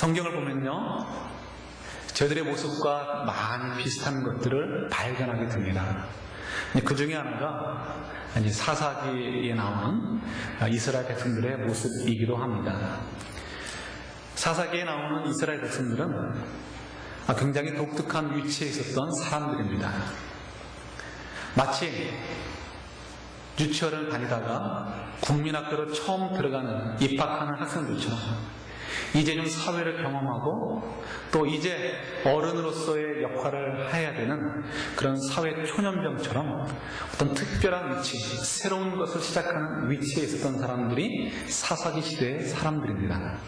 성경을 보면요, 저희들의 모습과 많이 비슷한 것들을 발견하게 됩니다. 그 중에 하나가 이제 사사기에 나오는 이스라엘 백성들의 모습이기도 합니다. 사사기에 나오는 이스라엘 백성들은 굉장히 독특한 위치에 있었던 사람들입니다. 마치 유치원을 다니다가 국민학교로 처음 들어가는 입학하는 학생들처럼 이제 좀 사회를 경험하고 또 이제 어른으로서의 역할을 해야 되는 그런 사회 초년병처럼 어떤 특별한 위치, 새로운 것을 시작하는 위치에 있었던 사람들이 사사기 시대의 사람들입니다.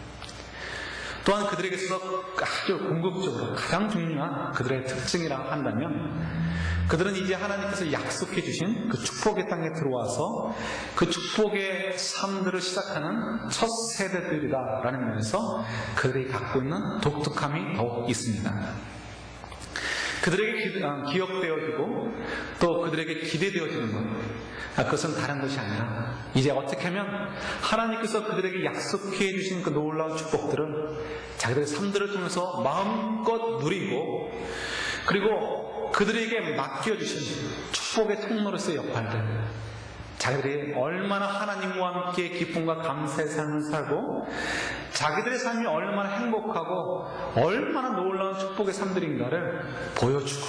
또한 그들에게 있어서 아주 궁극적으로 가장 중요한 그들의 특징이라 한다면, 그들은 이제 하나님께서 약속해 주신 그 축복의 땅에 들어와서 그 축복의 삶들을 시작하는 첫 세대들이다라는 면에서 그들이 갖고 있는 독특함이 더욱 있습니다. 그들에게 기억되어지고 또 그들에게 기대되어지는 것, 그것은 다른 것이 아니라 이제 어떻게 하면 하나님께서 그들에게 약속해 주신 그 놀라운 축복들을 자기들의 삶들을 통해서 마음껏 누리고, 그리고 그들에게 맡겨주신 축복의 통로로서의 역할들, 자기들이 얼마나 하나님과 함께 기쁨과 감사의 삶을 살고 자기들의 삶이 얼마나 행복하고 얼마나 놀라운 축복의 삶들인가를 보여주고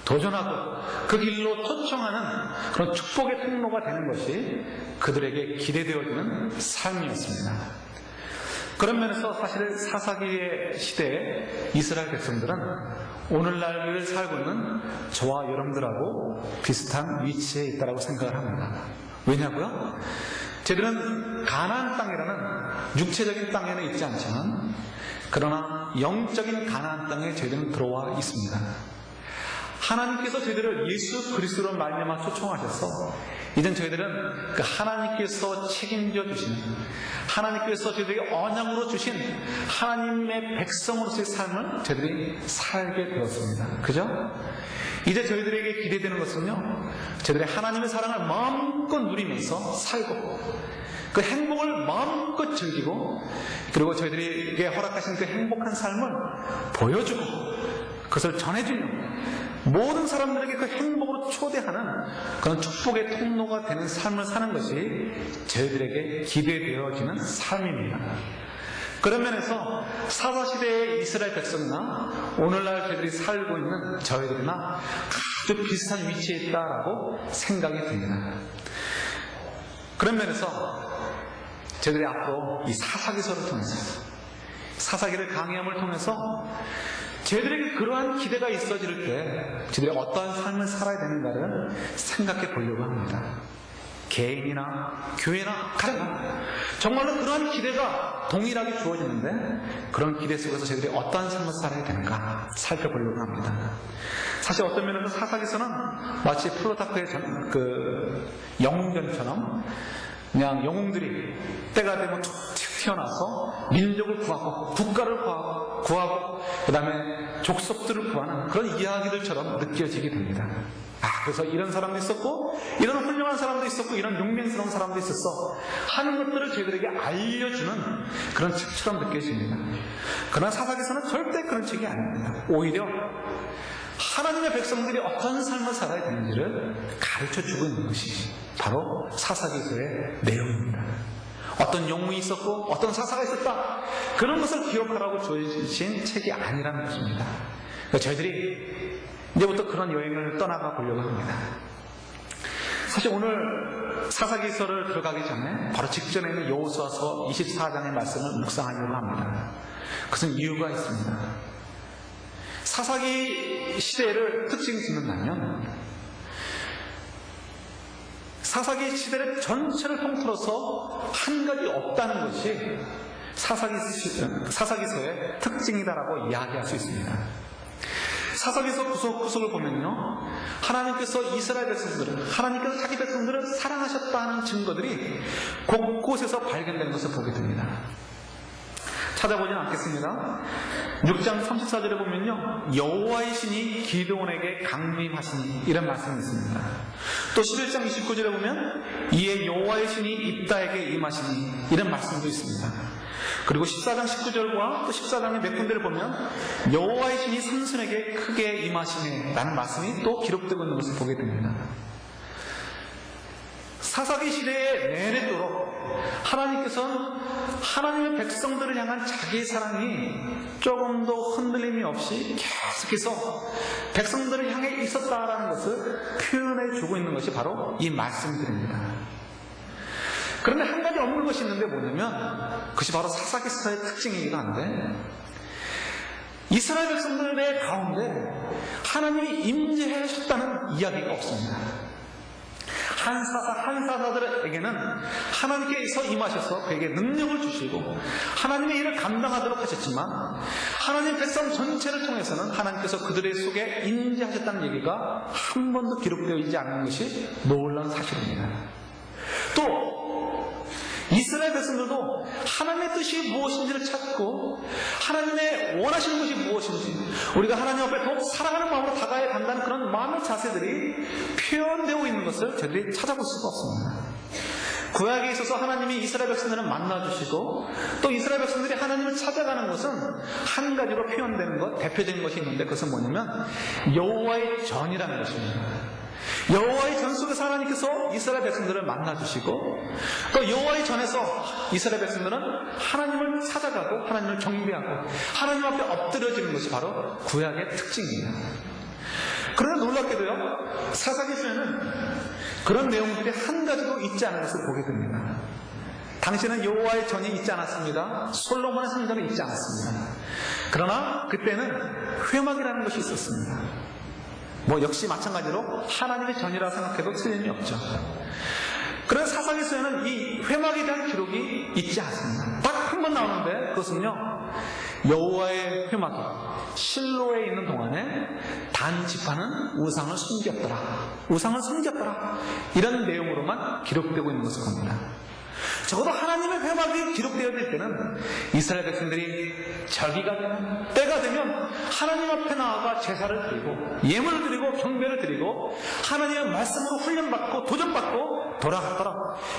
도전하고 그 길로 초청하는 그런 축복의 통로가 되는 것이 그들에게 기대되어지는 삶이었습니다. 그런 면에서 사실 사사기의 시대에 이스라엘 백성들은 오늘날을 살고 있는 저와 여러분들하고 비슷한 위치에 있다고 생각을 합니다. 왜냐고요? 저희들은 가나안 땅이라는 육체적인 땅에는 있지 않지만 그러나 영적인 가나안 땅에 저희들은 들어와 있습니다. 하나님께서 저희들을 예수 그리스도로 말미암아 초청하셔서 이젠 저희들은 그 하나님께서 책임져 주신, 하나님께서 저희들에게 언약으로 주신 하나님의 백성으로서의 삶을 저희들이 살게 되었습니다. 그죠? 이제 저희들에게 기대되는 것은요, 저희들의 하나님의 사랑을 마음껏 누리면서 살고 그 행복을 마음껏 즐기고, 그리고 저희들에게 허락하신 그 행복한 삶을 보여주고 그것을 전해주는, 모든 사람들에게 그 행복으로 초대하는 그런 축복의 통로가 되는 삶을 사는 것이 저희들에게 기대되어지는 삶입니다. 그런 면에서 사사시대의 이스라엘 백성이나 오늘날 저희들이 살고 있는 저희들이나 아주 비슷한 위치에 있다라고 생각이 듭니다. 그런 면에서 저희들이 앞으로 이 사사기서를 통해서, 사사기를 강의함을 통해서 저희들에게 그러한 기대가 있어질 때 저희들이 어떠한 삶을 살아야 되는가를 생각해 보려고 합니다. 개인이나 교회나 가정, 정말로 그러한 기대가 동일하게 주어지는데 그런 기대 속에서 저희들이 어떠한 삶을 살아야 되는가 살펴보려고 합니다. 사실 어떤 면에서 사사기서는 마치 플루타크의 그 영웅전처럼 그냥 영웅들이 때가 되면 튀어나와서 민족을 구하고 국가를 구하고 그 다음에 족속들을 구하는 그런 이야기들처럼 느껴지게 됩니다. 그래서 이런 사람도 있었고 이런 훌륭한 사람도 있었고 이런 용맹스러운 사람도 있었어 하는 것들을 저희들에게 알려주는 그런 책처럼 느껴집니다. 그러나 사사기서는 절대 그런 책이 아닙니다. 오히려 하나님의 백성들이 어떤 삶을 살아야 되는지를 가르쳐주고 있는 것이 바로 사사기서의 내용입니다. 어떤 영웅이 있었고 어떤 사사가 있었다, 그런 것을 기억하라고 주신 책이 아니라는 것입니다. 저희들이 이제부터 그런 여행을 떠나가 보려고 합니다. 사실 오늘 사사기서를 들어가기 전에 바로 직전에 있는 여호수아서 24장의 말씀을 묵상하려고 합니다. 그것은 이유가 있습니다. 사사기 시대를 특징 짓는다면 사사기 시대를 전체를 통틀어서 한 가지 없다는 것이 사사기서의 특징이다라고 이야기할 수 있습니다. 사사기서 구석구석을 보면요, 하나님께서 이스라엘 백성들을, 하나님께서 자기 백성들을 사랑하셨다는 증거들이 곳곳에서 발견되는 것을 보게 됩니다. 찾아보지는 않겠습니다. 6장 34절에 보면요, 여호와의 신이 기드온에게 강림하시니 이런 말씀이 있습니다. 또 11장 29절에 보면 이에 여호와의 신이 입다에게 임하시니 이런 말씀도 있습니다. 그리고 14장 19절과 또 14장의 몇 군데를 보면 여호와의 신이 삼손에게 크게 임하시네 라는 말씀이 또 기록되고 있는 것을 보게 됩니다. 사사기 시대에 내내도록 하나님께서는 하나님의 백성들을 향한 자기의 사랑이 조금도 흔들림이 없이 계속해서 백성들을 향해 있었다라는 것을 표현해 주고 있는 것이 바로 이 말씀들입니다. 그런데 한 가지 없는 것이 있는데 뭐냐면 그것이 바로 사사기서의 특징이기도 한데 이스라엘 백성들의 가운데 하나님이 임재하셨다는 이야기가 없습니다. 한 사사들에게는 하나님께서 임하셔서 그에게 능력을 주시고 하나님의 일을 감당하도록 하셨지만 하나님 백성 전체를 통해서는 하나님께서 그들의 속에 임재하셨다는 얘기가 한 번도 기록되어 있지 않는 것이 놀라운 사실입니다. 또 이스라엘 백성들도 하나님의 뜻이 무엇인지를 찾고 하나님의 원하시는 것이 무엇인지 우리가 하나님 앞에 더욱 사랑하는 마음으로 다가야 한다는 그런 마음의 자세들이 표현되어 있는 것을 저희들이 찾아볼 수가 없습니다. 구약에 있어서 하나님이 이스라엘 백성들을 만나주시고 또 이스라엘 백성들이 하나님을 찾아가는 것은 한 가지로 표현되는 것, 대표적인 것이 있는데 그것은 뭐냐면 여호와의 전이라는 것입니다. 여호와의 전 속에서 하나님께서 이스라엘 백성들을 만나주시고 또 여호와의 전에서 이스라엘 백성들은 하나님을 찾아가고 하나님을 경배하고 하나님 앞에 엎드려지는 것이 바로 구약의 특징입니다. 그러나 놀랍게도요 사사기서에는 그런 내용들이 한 가지도 있지 않은 것을 보게 됩니다. 당시에는 여호와의 전이 있지 않았습니다. 솔로몬의 성전이 있지 않았습니다. 그러나 그때는 회막이라는 것이 있었습니다. 역시 마찬가지로 하나님의 전이라 생각해도 틀림이 없죠. 그래서 사사기서에는 이 회막에 대한 기록이 있지 않습니다. 딱 한 번 나오는데 그것은요 여호와의 회막이 실로에 있는 동안에 단 지파는 우상을 숨겼더라 이런 내용으로만 기록되고 있는 것을 봅니다. 적어도 하나님의 회막이 기록되어야 될 때는 이스라엘 백성들이 절기가 되면 때가 되면 하나님 앞에 나아가 제사를 드리고 예물을 드리고 경배를 드리고 하나님의 말씀으로 훈련받고 도전받고 돌아갔더라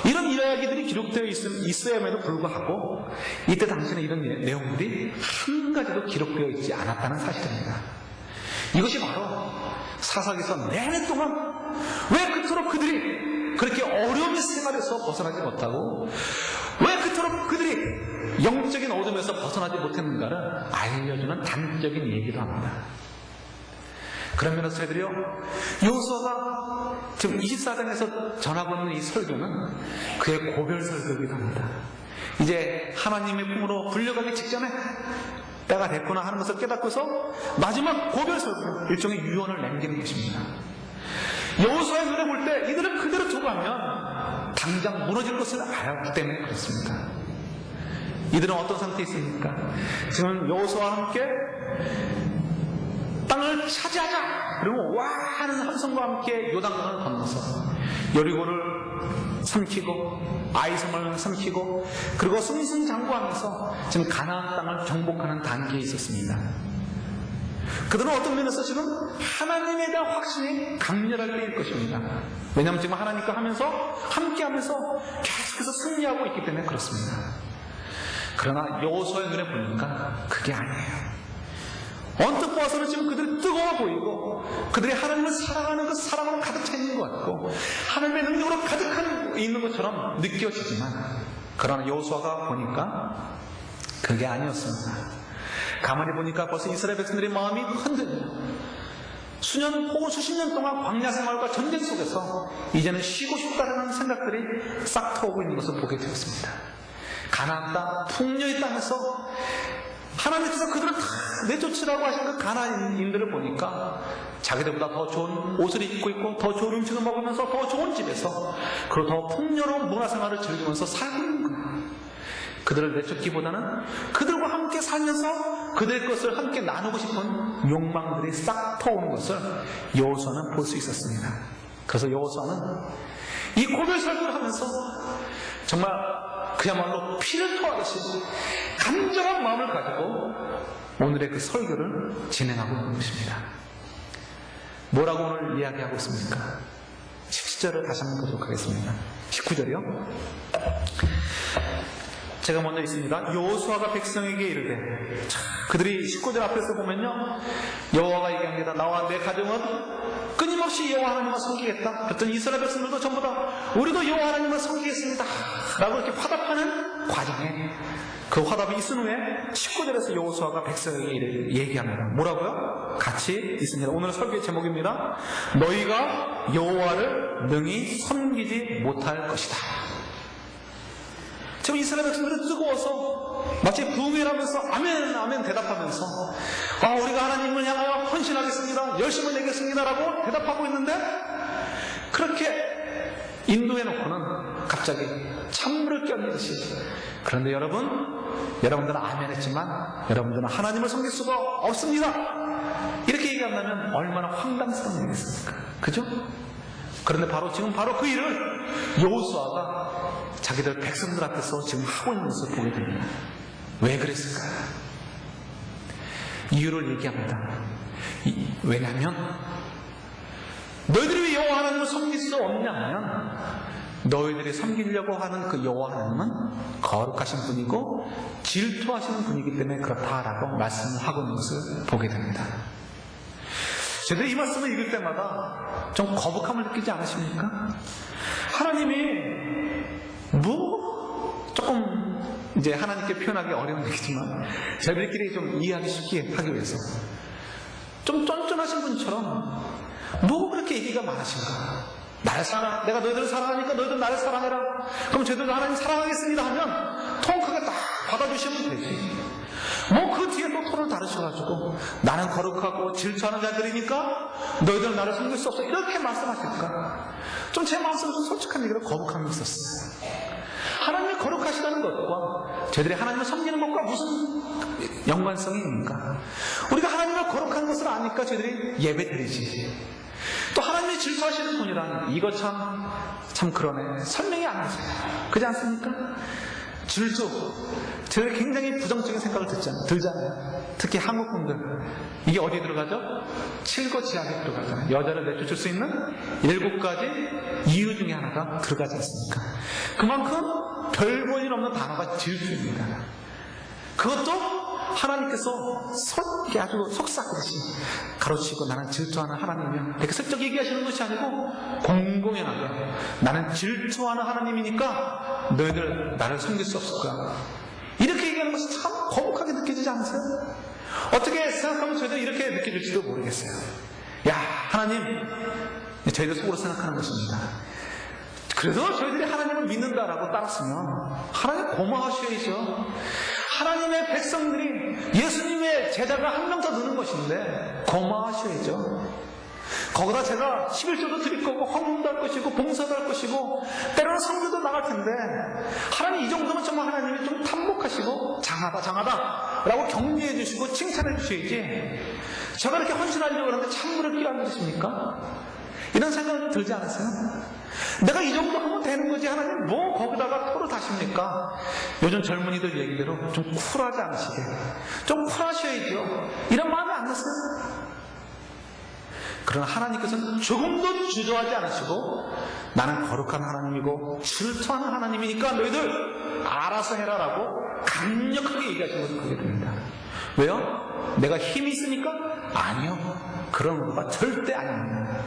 이런 이야기들이 기록되어 있어야에도 불구하고 이때 당시에는 이런 내용들이 한 가지도 기록되어 있지 않았다는 사실입니다. 이것이 바로 사사기서 내내 동안 왜 그토록 그들이 그렇게 어려운 생활에서 벗어나지 못하고 왜 그토록 그들이 영적인 어둠에서 벗어나지 못했는가를 알려주는 단적인 얘기도 합니다. 그런 면에서 저희들이요 여호수아가 지금 24장에서 전하고 있는 이 설교는 그의 고별 설교이기도 합니다. 이제 하나님의 품으로 불려가기 직전에 때가 됐구나 하는 것을 깨닫고서 마지막 고별 설교 일종의 유언을 남기는 것입니다. 여호수아의 눈에 볼 때 이들을 그대로 두고 가면 당장 무너질 것을 알았기 때문에 그렇습니다. 이들은 어떤 상태에 있습니까? 지금 여호수아와 함께 땅을 차지하자! 그리고 와! 하는 함성과 함께 요단강을 건너서 여리고를 삼키고 아이성을 삼키고 그리고 승승장구하면서 지금 가나안 땅을 정복하는 단계에 있었습니다. 그들은 어떤 면에서 지금 하나님에 대한 확신이 강렬할 때일 것입니다. 왜냐하면 지금 하나님과 함께하면서 계속해서 승리하고 있기 때문에 그렇습니다. 그러나 여호수아의 눈에 보니까 그게 아니에요. 언뜻 보아서는 지금 그들이 뜨거워 보이고 그들이 하나님을 사랑하는 그 사랑으로 가득 차 있는 것 같고 하나님의 능력으로 가득 있는 것처럼 느껴지지만 그러나 여호수아가 보니까 그게 아니었습니다. 가만히 보니까 벌써 이스라엘 백성들의 마음이 흔들려 수년 혹은 수십 년 동안 광야 생활과 전쟁 속에서 이제는 쉬고 싶다는 생각들이 싹 터오고 있는 것을 보게 되었습니다. 가나안 땅, 풍요의 땅에서 하나님께서 그들을 다 내쫓으라고 하신 그 가나안인들을 보니까 자기들보다 더 좋은 옷을 입고 있고 더 좋은 음식을 먹으면서 더 좋은 집에서 그리고 더 풍요로운 문화생활을 즐기면서 살고 있는 거예요. 그들을 내쫓기보다는 그들과 함께 살면서 그들의 것을 함께 나누고 싶은 욕망들이 싹 터오는 것을 여호수아는 볼 수 있었습니다. 그래서 여호수아는 이 고별 설교를 하면서 정말 그야말로 피를 토하듯이 간절한 마음을 가지고 오늘의 그 설교를 진행하고 있는 것입니다. 뭐라고 오늘 이야기하고 있습니까? 17절을 다시 한번 보도록 하겠습니다. 19절이요. 제가 먼저 있습니다. 여호수아가 백성에게 이르되, 그들이 식구들 앞에서 보면요, 여호와가 얘기합니다. 나와 내 가정은 끊임없이 여호와 하나님을 섬기겠다. 그랬더니 이스라엘 백성들도 전부 다 우리도 여호와 하나님을 섬기겠습니다 라고 이렇게 화답하는 과정에, 그 화답이 있은 후에 식구들에서 여호수아가 백성에게 얘기합니다. 뭐라고요? 같이 있습니다. 오늘 설교의 제목입니다. 너희가 여호와를 능히 섬기지 못할 것이다. 지금 이스라엘 백성들은 뜨거워서 마치 부흥회라면서 아멘 아멘 대답하면서 우리가 하나님을 향하여 헌신하겠습니다, 열심을 내겠습니다 라고 대답하고 있는데, 그렇게 인도해놓고는 갑자기 찬물을 끼얹듯이, 그런데 여러분들은 아멘 했지만 여러분들은 하나님을 섬길 수가 없습니다 이렇게 얘기한다면 얼마나 황당스러운 일이겠습니까? 그죠? 그런데 지금 바로 그 일을 여호수아가 자기들 백성들 앞에서 지금 하고 있는 것을 보게 됩니다. 왜 그랬을까요? 이유를 얘기합니다. 왜냐하면 너희들이 왜 여호와 하나님을 섬길 수 없냐 하면, 너희들이 섬기려고 하는 그 여호와 하나님은 거룩하신 분이고 질투하시는 분이기 때문에 그렇다라고 말씀을 하고 있는 것을 보게 됩니다. 저희들이 이 말씀을 읽을 때마다 좀 거북함을 느끼지 않으십니까? 하나님이 조금 이제 하나님께 표현하기 어려운 얘기지만 저희들끼리 좀 이해하기 쉽게 하기 위해서 좀 쫀쫀하신 분처럼 그렇게 얘기가 많으신가? 내가 너희들을 사랑하니까 너희들 나를 사랑해라. 그럼 저희들도 하나님 사랑하겠습니다 하면 통 크게 딱 받아주시면 되지. 그 뒤에 또 톤을 다르셔가지고 나는 거룩하고 질투하는 자들이니까 너희들은 나를 섬길 수 없어 이렇게 말씀하실까? 좀 제 마음속에 좀 솔직한 얘기로 거북함이 있었어요. 하나님이 거룩하시다는 것과 저희들이 하나님을 섬기는 것과 무슨 연관성이 있는가? 우리가 하나님을 거룩한 것을 아니까 저희들이 예배 드리지. 또 하나님이 질투하시는 분이라는, 이거 참 그러네, 설명이 안 되죠. 그렇지 않습니까? 질투, 저희들이 굉장히 부정적인 생각을 들잖아요. 특히 한국 분들, 이게 어디에 들어가죠? 칠거지약에 들어가잖아요. 여자를 내쫓을 수 있는 7가지 이유 중에 하나가 들어가지 않습니까? 그만큼 별 볼 일 없는 단어가 질투입니다. 그것도 하나님께서 아주 속삭이듯이 가로치고 나는 질투하는 하나님이야 이렇게 슬쩍 얘기하시는 것이 아니고 공공연하게 나는 질투하는 하나님이니까 너희들 나를 섬길 수 없을 거야 이렇게 얘기하는 것이 참 거북하게 느껴지지 않으세요? 어떻게 생각하면 저희도 이렇게 느껴질지도 모르겠어요. 야, 하나님, 저희들 속으로 생각하는 것입니다. 그래도 저희들이 하나님을 믿는다라고 따랐으면 하나님 고마워하셔야죠. 하나님의 백성들이 예수님의 제자가 한 명 더 느는 것인데 고마워하셔야죠. 거기다 제가 11조도 드릴 거고 헌금도 할 것이고 봉사도 할 것이고 때로는 성교도 나갈 텐데 하나님 이 정도면 정말 하나님이 좀 탐복하시고 장하다 라고 격려해 주시고 칭찬해 주셔야지 제가 이렇게 헌신하려고 하는데 찬물을 끼얹으십니까? 이런 생각은 좀 들지 않았어요? 내가 이 정도 하면 되는 거지 하나님 거기다가 토를 다십니까? 요즘 젊은이들 얘기대로 좀 쿨하지 않으시게 좀 쿨하셔야죠. 이런 마음이 안 났어요? 그러나 하나님께서는 조금도 주저하지 않으시고 나는 거룩한 하나님이고 질투하는 하나님이니까 너희들 알아서 해라라고 강력하게 얘기하시는 것을 보게 됩니다. 왜요? 내가 힘이 있으니까? 아니요. 그런 것과 절대 아닙니다.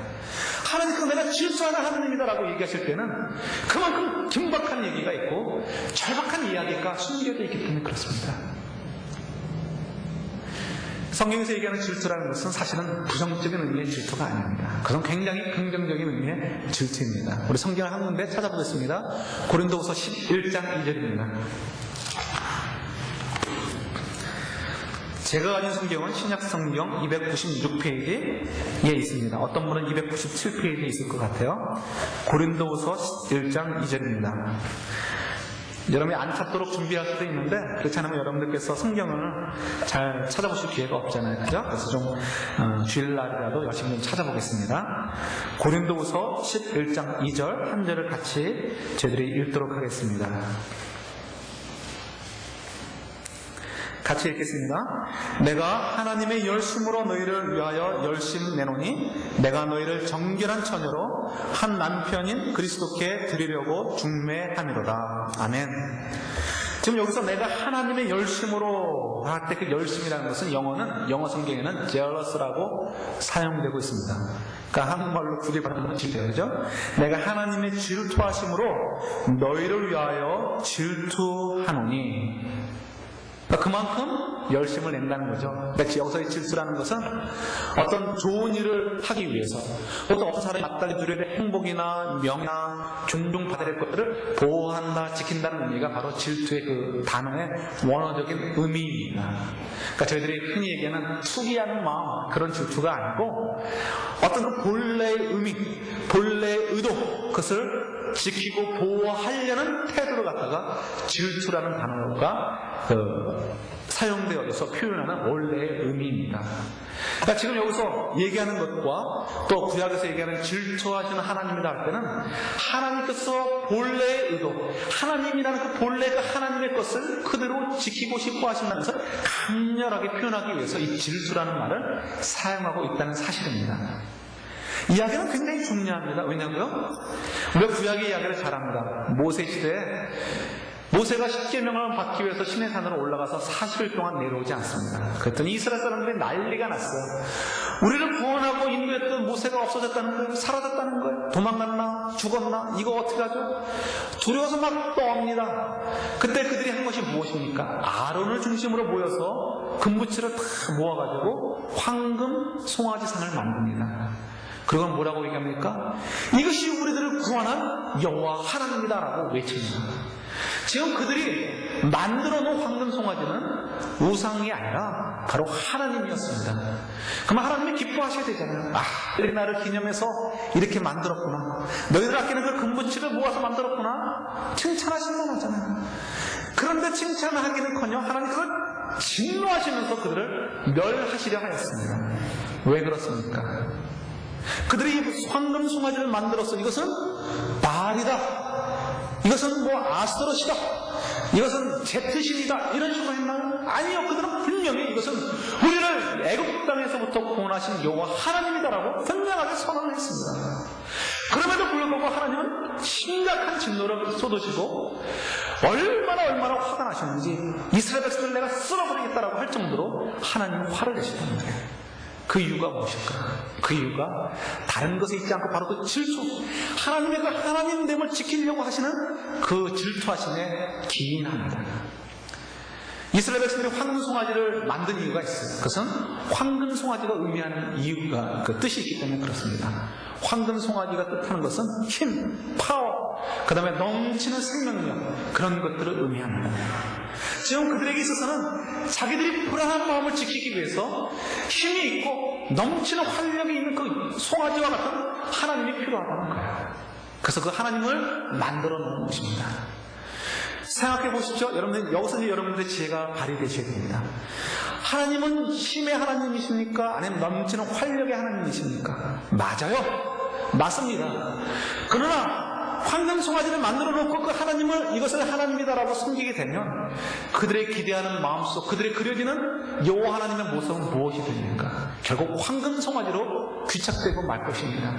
하나님께서 내가 질투하는 하나님이다라고 얘기하실 때는 그만큼 긴박한 얘기가 있고 절박한 이야기가 숨겨져 있기 때문에 그렇습니다. 성경에서 얘기하는 질투라는 것은 사실은 부정적인 의미의 질투가 아닙니다. 그건 굉장히 긍정적인 의미의 질투입니다. 우리 성경을 한 군데 찾아보겠습니다. 고린도후서 11장 2절입니다. 제가 가진 성경은 신약 성경 296페이지에 있습니다. 어떤 분은 297페이지에 있을 것 같아요. 고린도후서 1장 2절입니다. 여러분이 안 찾도록 준비할 수도 있는데 그렇지 않으면 여러분들께서 성경을 잘 찾아보실 기회가 없잖아요. 그죠? 그래서 좀 주일날이라도 열심히 좀 찾아보겠습니다. 고린도후서 11장 2절 한 절을 같이 저희들이 읽도록 하겠습니다. 같이 읽겠습니다. 내가 하나님의 열심으로 너희를 위하여 열심 내노니 내가 너희를 정결한 처녀로 한 남편인 그리스도께 드리려고 중매함이로다. 아멘. 지금 여기서 내가 하나님의 열심으로 할 때 그 열심이라는 것은 영어 성경에는 jealous라고 사용되고 있습니다. 그러니까 한국말로 구리받는 질투죠. 내가 하나님의 질투하심으로 너희를 위하여 질투하노니. 그만큼 열심을 낸다는 거죠. 그러니까 여기서의 질투라는 것은 어떤 좋은 일을 하기 위해서, 어떤 사람이 마땅히 누려야 될 행복이나 명예나 존중받아야 될 것들을 보호한다, 지킨다는 의미가 바로 질투의 그 단어의 원어적인 의미입니다. 그러니까 저희들이 흔히 얘기하는 투기하는 마음, 그런 질투가 아니고 어떤 그 본래의 의미, 본래의 의도, 그것을 지키고 보호하려는 태도를 갖다가 질투라는 단어가 사용되어서 표현하는 원래의 의미입니다. 그러니까 지금 여기서 얘기하는 것과 또 구약에서 얘기하는 질투하시는 하나님이다 할 때는 하나님께서 본래의 의도, 하나님이라는 그 본래 그 하나님의 것을 그대로 지키고 싶어 하신다는 것을 강렬하게 표현하기 위해서 이 질투라는 말을 사용하고 있다는 사실입니다. 이야기는 굉장히 중요합니다. 왜냐고요? 우리가 구약의 이야기를 잘 압니다. 모세 시대에 모세가 십계명을 받기 위해서 시내 산으로 올라가서 40일 동안 내려오지 않습니다. 그랬더니 이스라엘 사람들이 난리가 났어요. 우리를 구원하고 인도했던 모세가 없어졌다는 거예요. 사라졌다는 거예요. 도망갔나? 죽었나? 이거 어떻게 하죠? 두려워서 막 떠옵니다. 그때 그들이 한 것이 무엇입니까? 아론을 중심으로 모여서 금부치를 다 모아가지고 황금 송아지상을 만듭니다. 그건 뭐라고 얘기합니까? 이것이 우리들을 구원한 여호와 하나님이다라고 외칩니다. 지금 그들이 만들어 놓은 황금 송아지는 우상이 아니라 바로 하나님이었습니다. 그럼 하나님이 기뻐하셔야 되잖아요. 너희들이 나를 기념해서 이렇게 만들었구나. 너희들 아끼는 그 금부치를 모아서 만들었구나. 칭찬하실만 하잖아요. 그런데 칭찬하기는커녕 하나님 그걸 진노하시면서 그들을 멸하시려 하였습니다. 왜 그렇습니까? 그들이 황금 송아지를 만들었어. 이것은 바알이다. 이것은 아스토롯이다. 이것은 제트신이다. 이런 식으로 했나요? 아니요. 그들은 분명히 이것은 우리를 애굽 땅에서부터 구원하신 여호와 하나님이다라고 분명하게 선언을 했습니다. 그럼에도 불구하고 하나님은 심각한 진노를 쏟으시고 얼마나 화가 나셨는지 이스라엘 백성을 내가 쓸어버리겠다라고 할 정도로 하나님은 화를 내셨던 거예요. 그 이유가 무엇일까? 그 이유가 다른 것에 있지 않고 바로 그 질투, 하나님의 그 하나님됨을 지키려고 하시는 그 질투하심에 기인합니다. 이스라엘 백성들이 황금 송아지를 만든 이유가 있어요. 그것은 황금 송아지가 의미하는 이유가 그 뜻이 있기 때문에 그렇습니다. 황금 송아지가 뜻하는 것은 힘, 파워, 그 다음에 넘치는 생명력, 그런 것들을 의미합니다. 지금 그들에게 있어서는 자기들이 불안한 마음을 지키기 위해서 힘이 있고 넘치는 활력이 있는 그 송아지와 같은 하나님이 필요하다는 거예요. 그래서 그 하나님을 만들어 놓은 것입니다. 생각해 보십시오. 여러분들, 여기서 이제 여러분들의 지혜가 발휘되셔야 됩니다. 하나님은 힘의 하나님이십니까? 아니면 넘치는 활력의 하나님이십니까? 맞아요. 맞습니다. 그러나 황금 송아지를 만들어 놓고 그 하나님을 이것을 하나님이다라고 섬기게 되면 그들의 기대하는 마음속, 그들의 그려지는 여호와 하나님의 모습은 무엇이 됩니까? 결국 황금 송아지로 귀착되고 말 것입니다.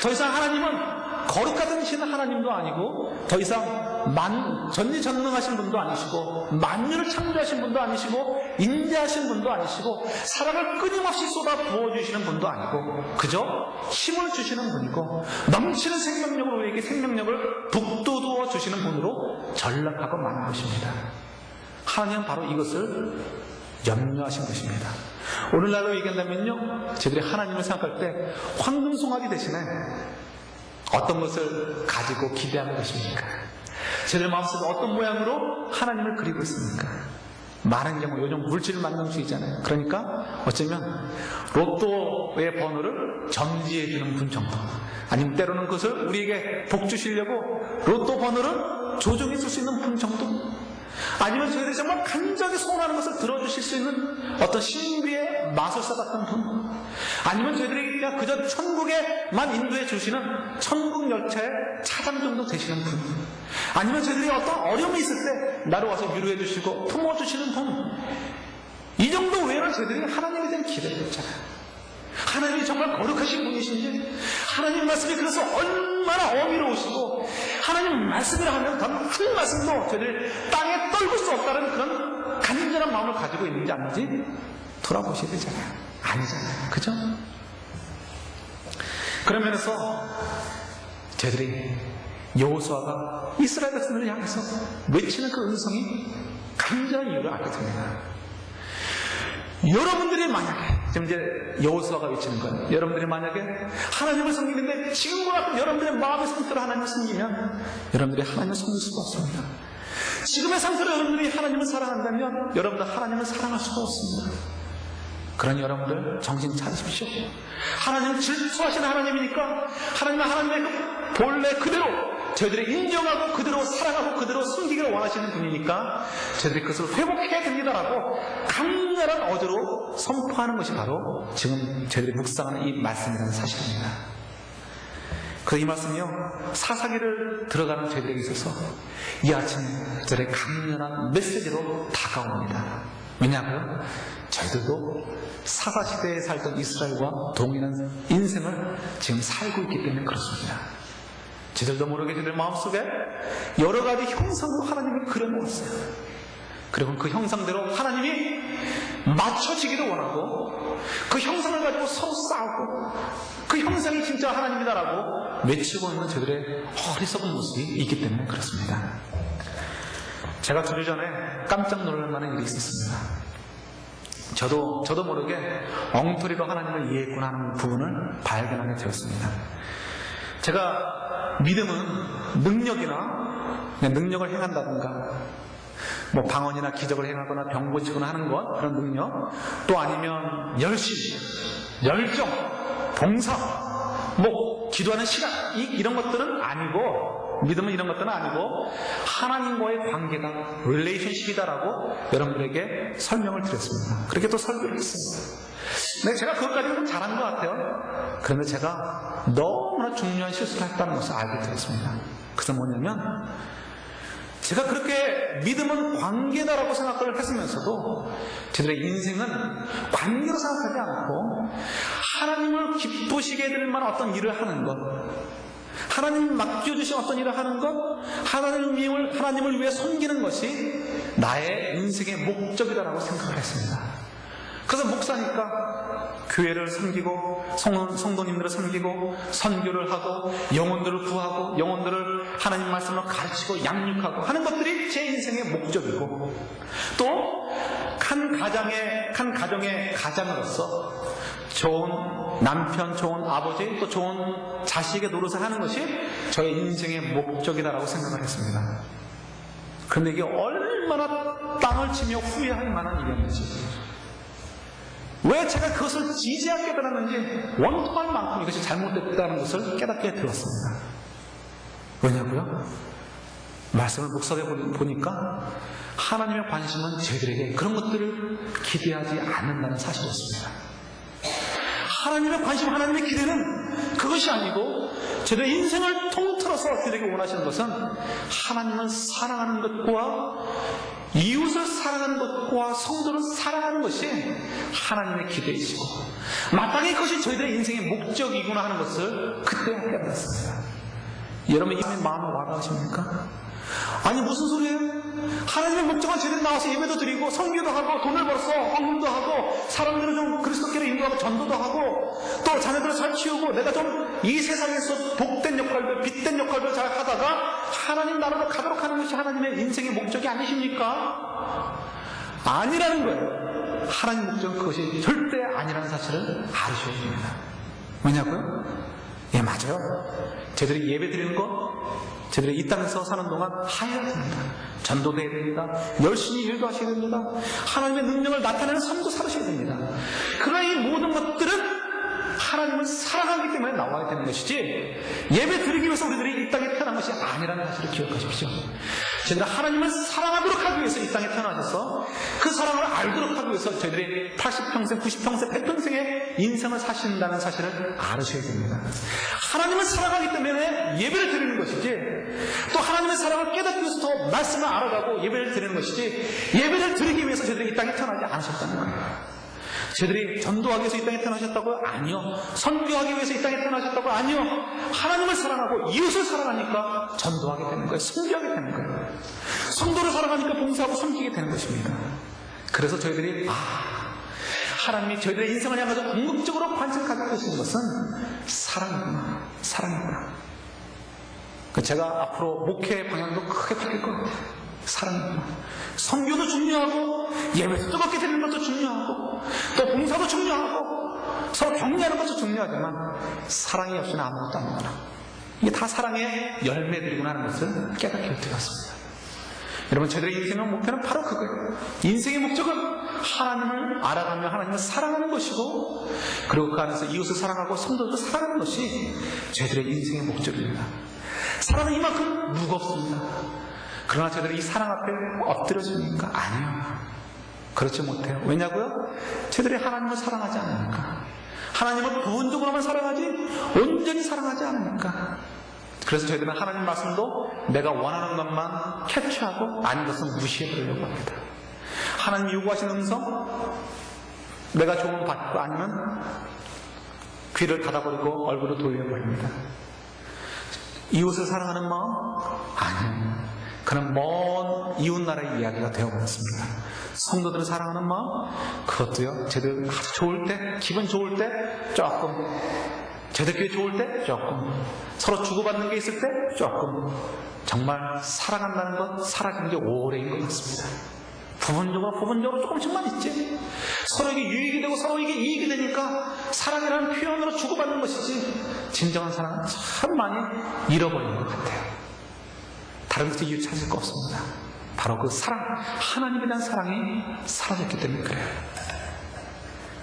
더 이상 하나님은 거룩하던 신 하나님도 아니고 더 이상 전지전능하신 분도 아니시고 만유를 창조하신 분도 아니시고 인자하신 분도 아니시고 사랑을 끊임없이 쏟아 부어주시는 분도 아니고 그저 힘을 주시는 분이고 넘치는 생명력으로 우리에게 생명력을 북돋워 주시는 분으로 전락하고 마는 것입니다. 하나님은 바로 이것을 염려하신 것입니다. 오늘날로 얘기한다면요, 저희들이 하나님을 생각할 때 황금 송아지 대신에 어떤 것을 가지고 기대하는 것입니까? 저희들 마음속에 어떤 모양으로 하나님을 그리고 있습니까? 많은 경우 요즘 물질 만능주의잖아요. 그러니까 어쩌면 로또의 번호를 점지해주는 분 정도, 아니면 때로는 그것을 우리에게 복 주시려고 로또 번호를 조정해 줄 수 있는 분 정도, 아니면 저희들이 정말 간절히 소원하는 것을 들어주실 수 있는 어떤 신비의 마술사 같은 분, 아니면 저희들이 그냥 그저 천국에만 인도해 주시는 천국 열차의 차장 정도 되시는 분, 아니면 저희들이 어떤 어려움이 있을 때 나를 와서 위로해 주시고 품어주시는 분, 이 정도 외에는 저희들이 하나님에 대한 기대가 없잖아요. 하나님이 정말 거룩하신 분이신지, 하나님 말씀이 그래서 얼마나 어미로우시고, 하나님 말씀이라 하면 단 한 말씀도 저희들이 땅에 떨굴 수 없다는 그런 간절한 마음을 가지고 있는지 아닌지 돌아보셔야 되잖아요. 아니잖아요. 그죠? 그런 면에서 저희들이 여호수아가 이스라엘 백성들을 향해서 외치는 그 음성이 간절한 이유를 알게 됩니다. 여러분들이 만약에 지금 이제 여호수아가 외치는 건, 여러분들이 만약에 하나님을 섬기는데 지금과 같은 여러분들의 마음의 상태로 하나님을 섬기면 여러분들이 하나님을 섬길 수가 없습니다. 지금의 상태로 여러분들이 하나님을 사랑한다면 여러분들 하나님을 사랑할 수가 없습니다. 그러니 여러분들 정신 차리십시오. 하나님은 질투하시는 하나님이니까 하나님은 하나님의 그 본래 그대로 저희들이 인정하고 그대로 사랑하고 그대로 숨기기를 원하시는 분이니까 저희들이 그것을 회복해야 됩니다라고 강렬한 어조로 선포하는 것이 바로 지금 저희들이 묵상하는 이 말씀이라는 사실입니다. 이 말씀이요, 사사기를 들어가는 저희들에게 있어서 이 아침에 저희들의 강렬한 메시지로 다가옵니다. 왜냐하면 저희들도 사사시대에 살던 이스라엘과 동일한 인생을 지금 살고 있기 때문에 그렇습니다. 저희들도 모르게 저희들 마음속에 여러 가지 형상으로 하나님을 그려놓았어요. 그리고 그 형상대로 하나님이 맞춰지기를 원하고 그 형상을 가지고 서로 싸우고 그 형상이 진짜 하나님이다라고 외치고 있는 저희들의 어리석은 모습이 있기 때문에 그렇습니다. 제가 2주 전에 깜짝 놀랄 만한 일이 있었습니다. 저도 모르게 엉터리로 하나님을 이해했구나 하는 부분을 발견하게 되었습니다. 제가 믿음은 능력을 행한다든가 뭐 방언이나 기적을 행하거나 병 고치거나 하는 것, 그런 능력, 또 아니면 열심, 열정, 봉사, 뭐 기도하는 시간, 이런 것들은 아니고, 믿음은 이런 것들은 아니고 하나님과의 관계가 릴레이션십이다라고 여러분들에게 설명을 드렸습니다. 그렇게 또 설교를 했습니다. 네, 제가 그것까지는 좀 잘한 것 같아요. 그런데 제가 너무나 중요한 실수를 했다는 것을 알게 되었습니다. 그래서 뭐냐면, 제가 그렇게 믿음은 관계다라고 생각을 했으면서도 저들의 인생은 관계로 생각하지 않고 하나님을 기쁘시게 될 만한 어떤 일을 하는 것, 하나님 맡겨주신 어떤 일을 하는 것, 하나님을 위해 섬기는 것이 나의 인생의 목적이다라고 생각을 했습니다. 그래서 목사니까 교회를 섬기고 성도님들을 섬기고 선교를 하고 영혼들을 구하고 영혼들을 하나님 말씀으로 가르치고 양육하고 하는 것들이 제 인생의 목적이고, 또 한 가정의 가장으로서 좋은 남편, 좋은 아버지, 또 좋은 자식의 노릇을 하는 것이 저의 인생의 목적이다라고 생각을 했습니다. 그런데 이게 얼마나 땅을 치며 후회할 만한 일이었는지, 왜 제가 그것을 지지하게 깨달았는지 원통할 만큼 이것이 잘못됐다는 것을 깨닫게 되었습니다. 왜냐고요? 말씀을 묵상해 보니까 하나님의 관심은 저희들에게 그런 것들을 기대하지 않는다는 사실이었습니다. 하나님의 관심, 하나님의 기대는 그것이 아니고 저희들의 인생을 통틀어서 저희들에게 원하시는 것은 하나님을 사랑하는 것과 이웃을 사랑하는 것과 성도를 사랑하는 것이 하나님의 기대이시고 마땅히 그것이 저희들의 인생의 목적이구나 하는 것을 그때 깨달았습니다. 여러분, 이 마음에 와닿으십니까? 아니, 무슨 소리예요? 하나님의 목적은 저희들이 나와서 예배도 드리고 성교도 하고 돈을 벌어서 헌금도 하고 사람들을 좀 그리스도께로 인도하고 전도도 하고 또 자녀들을 잘 키우고 내가 좀 이 세상에서 복된 역할들, 빛된 역할들 잘 하다가 하나님 나라로 가도록 하는 것이 하나님의 인생의 목적이 아니십니까? 아니라는 거예요. 하나님 목적은 그것이 절대 아니라는 사실을 알으셔야 됩니다. 왜냐고요? 예, 맞아요. 저희들이 예배 드리는 거, 저희들이 이 땅에서 사는 동안 하여야 됩니다. 전도도 해야 됩니다. 열심히 일도 하셔야 됩니다. 하나님의 능력을 나타내는 삶도 살으셔야 됩니다. 그러나 이 모든 것들은 하나님을 사랑하기 때문에 나와야 되는 것이지 예배 드리기 위해서 우리들이 이 땅에 태어난 것이 아니라는 사실을 기억하십시오. 저희들은 하나님을 사랑하도록 하기 위해서 이 땅에 태어나셔서 그 사랑을 알도록 하기 위해서 저희들이 80평생, 90평생, 100평생의 인생을 사신다는 사실을 알으셔야 됩니다. 하나님을 사랑하기 때문에 예배를 드리는 것이지 또 하나님의 사랑을 깨닫기 위해서 더 말씀을 알아가고 예배를 드리는 것이지 예배를 드리기 위해서 저희들이 이 땅에 태어나지 않으셨다는 거예요. 저희들이 전도하기 위해서 이 땅에 태어나셨다고요? 아니요. 선교하기 위해서 이 땅에 태어나셨다고요? 아니요. 하나님을 사랑하고 이웃을 사랑하니까 전도하게 되는 거예요. 선교하게 되는 거예요. 성도를 사랑하니까 봉사하고 섬기게 되는 것입니다. 그래서 저희들이 하나님이 저희들의 인생을 향해서 궁극적으로 관심을 가지고 계시는 것은 사랑이구나. 사랑이구나. 제가 앞으로 목회의 방향도 크게 바뀔 것 같아요. 사랑이구나. 선교도 중요하고 예배도 뜨겁게 되는 것도 중요하고 또 봉사도 중요하고 서로 격려하는 것도 중요하지만 사랑이 없이는 아무것도 아니구나. 이게 다 사랑의 열매들이구나 하는 것을 깨닫게 되었습니다. 여러분, 저희들의 인생의 목표는 바로 그거예요. 인생의 목적은 하나님을 알아가며 하나님을 사랑하는 것이고, 그리고 그 안에서 이웃을 사랑하고 성도들을 사랑하는 것이 저희들의 인생의 목적입니다. 사랑은 이만큼 무겁습니다. 그러나 저희들이 이 사랑 앞에 엎드려집니까? 아니요. 그렇지 못해요. 왜냐고요? 저희들이 하나님을 사랑하지 않으니까. 하나님을 부분적으로만 사랑하지 온전히 사랑하지 않으니까. 그래서 저희들은 하나님 말씀도 내가 원하는 것만 캡처하고 아닌 것은 무시해버리려고 합니다. 하나님 요구하시는 음성 내가 조언 받고 아니면 귀를 닫아버리고 얼굴을 돌려버립니다. 이웃을 사랑하는 마음? 아니에요. 그는 먼 이웃나라의 이야기가 되어버렸습니다. 성도들을 사랑하는 마음? 그것도요, 쟤들 아주 좋을 때, 기분 좋을 때 조금, 쟤들끼리 좋을 때 조금, 서로 주고받는 게 있을 때 조금, 정말 사랑한다는 건 사라진 게 오래인 것 같습니다. 부분적으로 조금씩만 있지. 서로에게 유익이 되고 서로에게 이익이 되니까 사랑이라는 표현으로 주고받는 것이지, 진정한 사랑은 참 많이 잃어버리는 것 같아요. 다른 것에 이유 찾을 거 없습니다. 바로 그 사랑, 하나님에 대한 사랑이 사라졌기 때문에 그래요.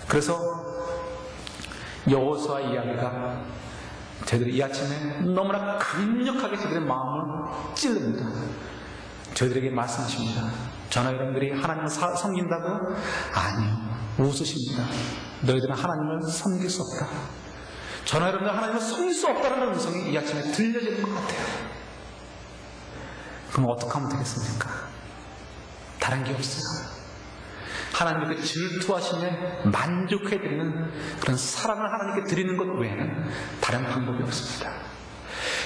그래서 여호수아 이야기가 저희들이 이 아침에 너무나 강력하게 저희들의 마음을 찔릅니다. 저희들에게 말씀하십니다. 저나 여러분들이 하나님을 섬긴다고? 아니요. 웃으십니다. 너희들은 하나님을 섬길 수 없다. 저나 여러분들 하나님을 섬길 수 없다는 음성이 이 아침에 들려지는 것 같아요. 그럼 어떻게 하면 되겠습니까? 다른 게 없어요. 하나님께 질투하시며 만족해드리는 그런 사랑을 하나님께 드리는 것 외에는 다른 방법이 없습니다.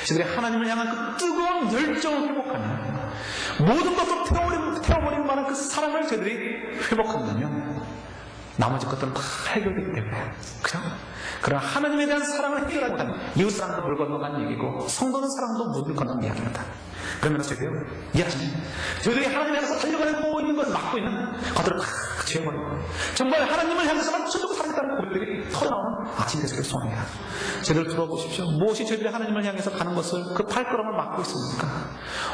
저희들이 하나님을 향한 그 뜨거운 열정을 회복하면, 모든 것을 태워버리는 만한 그 사랑을 저희들이 회복한다면 나머지 것들은 다 해결되기 때문에, 그죠? 그러나 하나님에 대한 사랑을 해결하지 못하면 이웃사랑도 물 건너간 얘기고 성도는 사랑도 물 건너간 이야기입니다. 그러면서 저희들이 이 아침에 저희들이 하나님 향해서 달려가고 있는 걸 막고 있는 것들을 다 지워버리고 정말 하나님을 향해서만 천국을 살겠다는 고백들이 터져나오는 아침 되시길 소원합니다. 저희들 들어보십시오. 무엇이 저희들이 하나님을 향해서 가는 것을 그 발걸음을 막고 있습니까?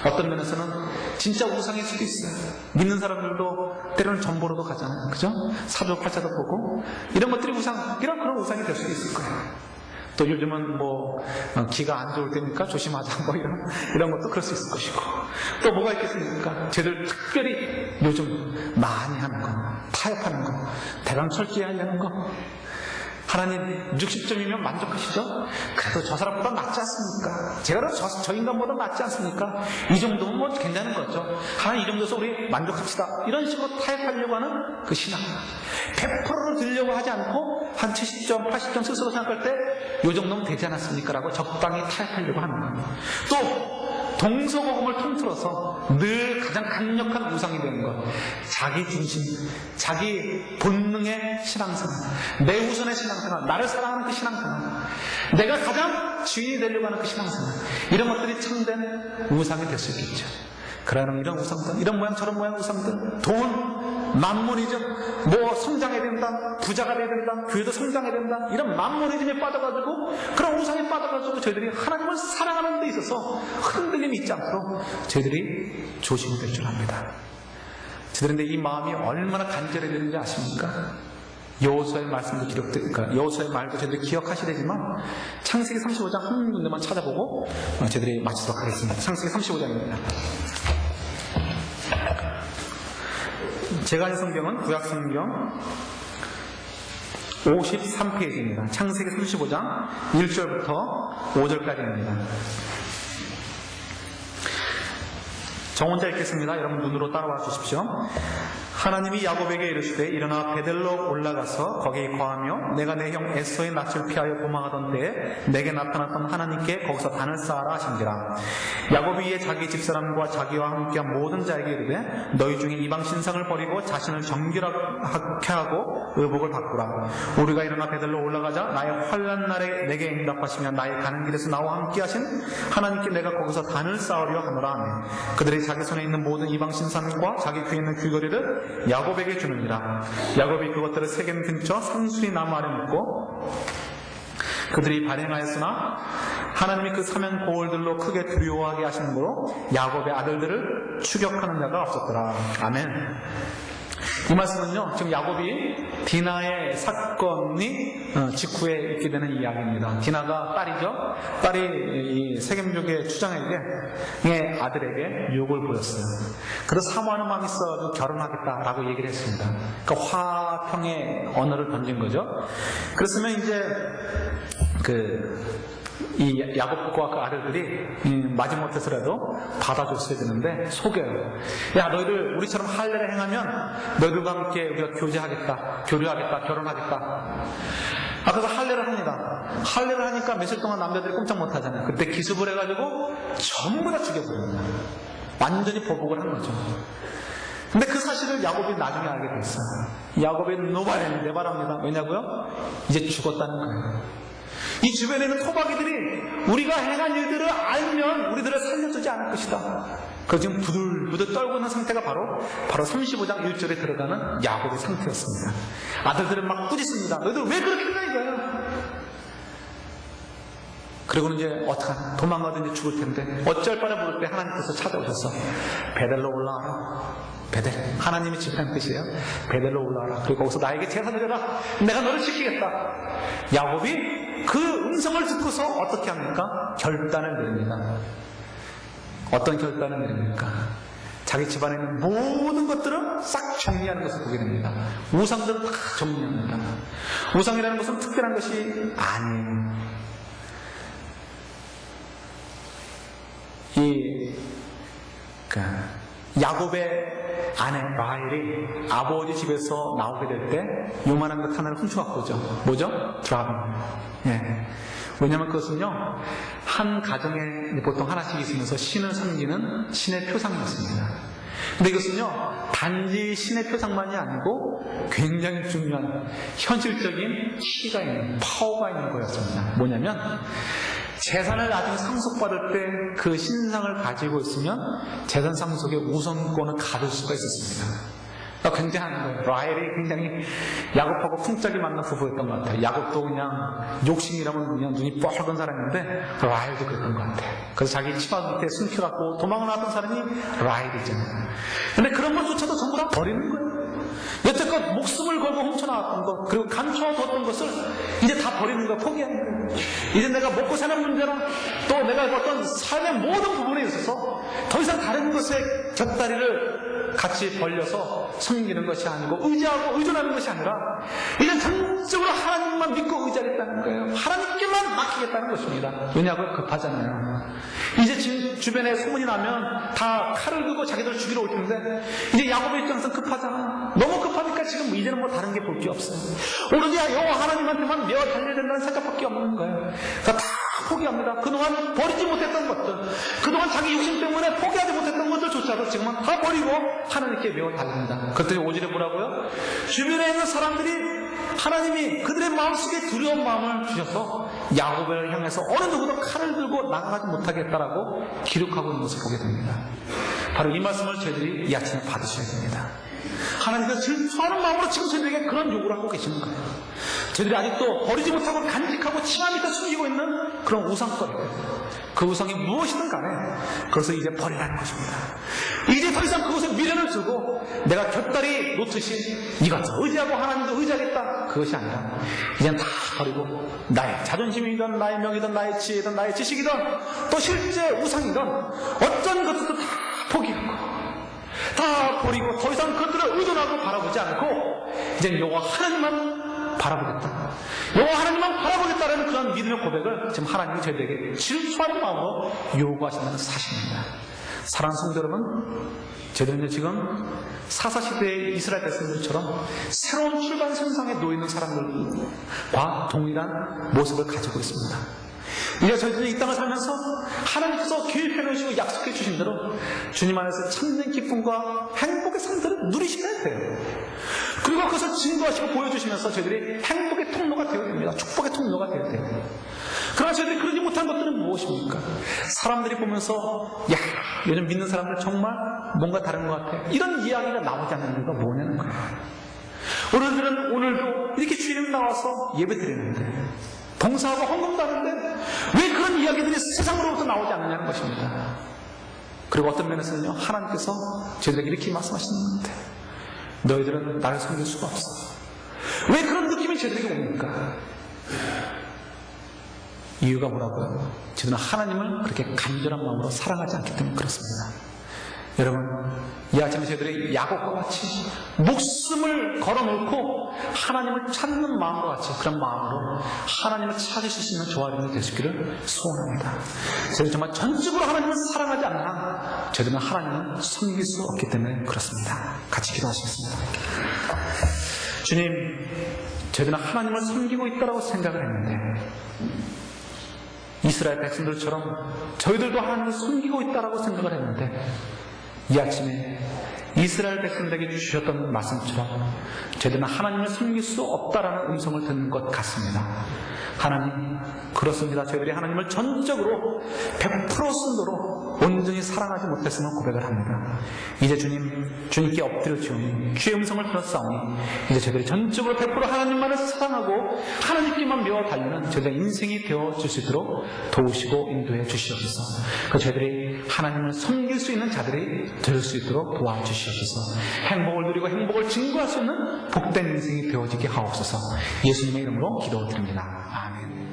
어떤 면에서는 진짜 우상일 수도 있어요. 믿는 사람들도 때로는 전보로도 가잖아요. 그죠? 사주팔자도 보고 이런 것들이 우상, 이런 그런 우상이 될 수도 있을 거예요. 또 요즘은 기가 안 좋을 때니까 조심하자 이런 것도 그럴 수 있을 것이고, 또 뭐가 있겠습니까? 쟤들 특별히 요즘 많이 하는 거, 타협하는 거, 대강 철저히 하려는 거. 하나님 60점이면 만족하시죠? 그래도 저 사람보다 낫지 않습니까? 제가 저 인간보다 낫지 않습니까? 이 정도면 뭐 괜찮은 거죠. 하나님 이 정도에서 우리 만족합시다. 이런 식으로 타협하려고 하는 그 신앙. 100%를 들려고 하지 않고 한 70점, 80점 스스로 생각할 때 이 정도면 되지 않았습니까? 라고 적당히 타협하려고 하는 거예요. 또 동서고금을 통틀어서 늘 가장 강력한 우상이 되는 것, 자기 중심, 자기 본능의 신앙생활, 내 우선의 신앙생활, 나를 사랑하는 그 신앙생활, 내가 가장 주인이 되려고 하는 그 신앙생활, 이런 것들이 참된 우상이 될 수 있겠죠. 그러나 이런 우상들, 이런 모양 저런 모양 우상들, 돈, 만몬이즘, 뭐 성장해야 된다, 부자가 돼야 된다, 교회도 성장해야 된다, 이런 만몬이즘에 빠져가지고, 그런 우상에 빠져가지고 저희들이 하나님을 사랑하는 데 있어서 흔들림이 있지 않도록 저희들이 조심해야 될 줄 압니다. 저희들인데 이 마음이 얼마나 간절해야 되는지 아십니까? 여호수아의 말씀도 기록되니까 여호수아의 말도 저희들이 기억하시되지만 창세기 35장 한 군데만 찾아보고 저희들이 마치도록 하겠습니다. 창세기 35장입니다. 제가 한 성경은 구약성경 53페이지입니다. 창세기 35장 1절부터 5절까지입니다. 저 혼자 읽겠습니다. 여러분 눈으로 따라와 주십시오. 하나님이 야곱에게 이르시되 일어나 베델로 올라가서 거기에 거하며 내가 내 형 에서의 낯을 피하여 도망하던 때에 내게 나타났던 하나님께 거기서 단을 쌓아라 하신지라. 야곱이 이에 자기 집사람과 자기와 함께한 모든 자에게 이르되 너희 중에 이방 신상을 버리고 자신을 정결하게 하고 의복을 바꾸라. 우리가 일어나 베델로 올라가자 나의 환난 날에 내게 응답하시며 나의 가는 길에서 나와 함께 하신 하나님께 내가 거기서 단을 쌓으려 하노라 하네. 그들이 자기 손에 있는 모든 이방 신상과 자기 귀에 있는 귀걸이를 야곱에게 주느니라. 야곱이 그것들을 세겜 근처 상수리 나무 아래 묻고 그들이 발행하였으나 하나님이 그 사면 고울들로 크게 두려워하게 하시므로 야곱의 아들들을 추격하는 자가 없었더라. 아멘. 이 말씀은요, 지금 야곱이 디나의 사건이 직후에 있게 되는 이야기입니다. 디나가 딸이죠. 딸이 이 세겜족의 추장에게 아들에게 유혹을 보였어요. 그래서 사모하는 마음이 있어 결혼하겠다라고 얘기를 했습니다. 그러니까 화평의 언어를 던진 거죠. 그랬으면 이제 이 야곱과 그 아들들이 마지못해서라도 받아줬어야 되는데 속여요. 야, 너희들 우리처럼 할례를 행하면 너희들과 함께 우리가 교제하겠다, 교류하겠다, 결혼하겠다. 그래서 할례를 합니다. 할례를 하니까 며칠 동안 남자들이 꼼짝 못하잖아요. 그때 기습을 해가지고 전부 다 죽여버립니다. 완전히 보복을 한 거죠. 근데 그 사실을 야곱이 나중에 알게 됐어요. 야곱이 노발에 내발합니다. 왜냐고요? 이제 죽었다는 거예요. 이 주변에 있는 토박이들이 우리가 행한 일들을 알면 우리들을 살려주지 않을 것이다. 그래서 지금 부들부들 떨고 있는 상태가 바로 35장 1절에 들어가는 야곱의 상태였습니다. 아들들은 막 꾸짖습니다. 너희들 왜 그렇게 했냐 이거야. 그리고는 이제 어떡하나 도망가든지 죽을 텐데 어쩔 바를 모를 때 하나님께서 찾아오셔서 베델로 올라와라. 베델, 하나님의 집이라는 뜻이에요. 베델로 올라와라. 그리고 거기서 나에게 제사 드려라. 내가 너를 지키겠다. 야곱이 그 음성을 듣고서 어떻게 합니까? 결단을 내립니다. 어떤 결단을 내립니까? 자기 집안에 있는 모든 것들을 싹 정리하는 것을 보게 됩니다. 우상들을 다 정리합니다. 우상이라는 것은 특별한 것이 아니에요. 야곱의 아내 라헬이 아버지 집에서 나오게 될 때 요만한 것 하나를 훔쳐갖고 오죠. 뭐죠? 드라곤. 예. 왜냐하면 그것은요, 한 가정에 보통 하나씩 있으면서 신을 섬기는 신의 표상이었습니다. 근데 이것은요, 단지 신의 표상만이 아니고 굉장히 중요한 현실적인 키가 있는, 파워가 있는 거였습니다. 뭐냐면 재산을 나중에 상속받을 때 그 신상을 가지고 있으면 재산 상속의 우선권을 가질 수가 있었습니다. 그러니까 굉장한 거예요. 라헬이 굉장히 야곱하고 풍짝이 맞는 부부였던 것 같아요. 야곱도 그냥 욕심이라면 그냥 눈이 뻘건 사람인데 라헬도 그랬던 것 같아요. 그래서 자기 치마 밑에 숨겨갖고 도망을 나왔던 사람이 라헬이잖아요. 근데 그런 것조차도 전부 다 버리는 거예요. 여태껏 목숨을 걸고 훔쳐나왔던 것, 그리고 감춰뒀던 것을 이제 다 버리는 거, 포기하는 거예요. 이제 내가 먹고 사는 문제랑 또 내가 어떤 삶의 모든 부분에 있어서 더 이상 다른 것에 곁다리를 같이 벌려서 섬기는 것이 아니고 의지하고 의존하는 것이 아니라 이제 전적으로 하나님만 믿고 의지하겠다는 거예요. 하나님께만 맡기겠다는 것입니다. 왜냐하면 급하잖아요. 이제 주변에 소문이 나면 다 칼을 들고 자기들 죽이러 올 텐데 이제 야곱의 입장에서 급하잖아요. 너무 급하니까 지금 이제는 뭐 다른 게 볼 게 없어요. 오로지 여호와 하나님한테만 매어 달려야 된다는 생각밖에 없는 거예요. 그래서 다 포기합니다. 그동안 버리지 못했던 것들, 그동안 자기 욕심 때문에 포기하지 못했던 것들조차도 지금은 다 버리고 하나님께 매어 달립니다. 그랬더니 5절에 뭐라고요? 주변에 있는 사람들이 하나님이 그들의 마음속에 두려운 마음을 주셔서 야곱을 향해서 어느 누구도 칼을 들고 나가지 못하게 했다라고 기록하고 있는 것을 보게 됩니다. 바로 이 말씀을 저희들이 이 아침에 받으셔야 됩니다. 하나님께서 질투하는 마음으로 지금 저희들에게 그런 요구를 하고 계시는 거예요. 저희들이 아직도 버리지 못하고 간직하고 치마 밑에 숨기고 있는 그런 우상거리예요. 그 우상이 무엇이든 간에 그것을 이제 버리라는 것입니다. 이제 더 이상 그것에 미련을 두고 내가 곁다리 놓듯이 이것도 의지하고 하나님도 의지하겠다, 그것이 아니라 이제는 다 버리고 나의 자존심이든 나의 명이든 나의 지혜든 나의 지식이든 또 실제 우상이든 어떤 것들도 다 포기하고 다 버리고 더 이상 그것들을 의존하고 바라보지 않고 이제 여호와 하나님만 바라보겠다, 여호와 하나님만 바라보겠다라는 그런 믿음의 고백을 지금 하나님이 저희들에게 질투하는 마음으로 요구하신다는 사실입니다. 사랑하는 성도 여러분, 저희들은 지금 사사시대의 이스라엘 백성들처럼 새로운 출발 선상에 놓여있는 사람들과 동일한 모습을 가지고 있습니다. 이제 저희들이 이 땅을 살면서 하나님께서 계획해 놓으시고 약속해 주신 대로 주님 안에서 참된 기쁨과 행복의 상태를 누리셔야 돼요. 그리고 그것을 증거하시고 보여주시면서 저희들이 행복의 통로가 되어야 됩니다. 축복의 통로가 되어야 돼요. 그러나 저희들이 그러지 못한 것들은 무엇입니까? 사람들이 보면서 야, 요즘 믿는 사람들 정말 뭔가 다른 것 같아, 이런 이야기가 나오지 않는 이유가 뭐냐는 거예요. 우리들은 오늘도 이렇게 주일에 나와서 예배 드리는데, 봉사하고 헌금도 하는데 왜 그런 이야기들이 세상으로부터 나오지 않느냐는 것입니다. 그리고 어떤 면에서는요, 하나님께서 저희들에게 이렇게 말씀하시는 건데, 너희들은 나를 섬길 수가 없어. 왜 그런 느낌이 저희들에게 옵니까? 이유가 뭐라고요? 저희들은 하나님을 그렇게 간절한 마음으로 사랑하지 않기 때문에 그렇습니다. 여러분, 이 아침에 저희들이 야곱과 같이 목숨을 걸어놓고 하나님을 찾는 마음과 같이, 그런 마음으로 하나님을 찾으실 수 있는 저와 여러분이 되시기를 소원합니다. 저희들 정말 전적으로 하나님을 사랑하지 않는 한 저희들은 하나님을 섬길 수 없기 때문에 그렇습니다. 같이 기도하시겠습니다. 주님, 저희들은 하나님을 섬기고 있다고 생각을 했는데, 이스라엘 백성들처럼 저희들도 하나님을 섬기고 있다고 생각을 했는데, 이 아침에 이스라엘 백성들에게 주셨던 말씀처럼 저희들은 하나님을 섬길 수 없다라는 음성을 듣는 것 같습니다. 하나님, 그렇습니다. 저희들이 하나님을 전적으로 100% 순도로 온전히 사랑하지 못했음을 고백을 합니다. 이제 주님께 엎드려 지오니 주의 음성을 들었사오니 이제 저희들이 전적으로 100% 하나님만을 사랑하고 하나님께만 메워 달리는 저희들의 인생이 되어줄 수 있도록 도우시고 인도해 주시옵소서. 그 저희들이 하나님을 섬길 수 있는 자들이 될 수 있도록 도와주시옵소서. 행복을 누리고 행복을 증거할 수 있는 복된 인생이 되어지게 하옵소서. 예수님의 이름으로 기도드립니다. 아멘.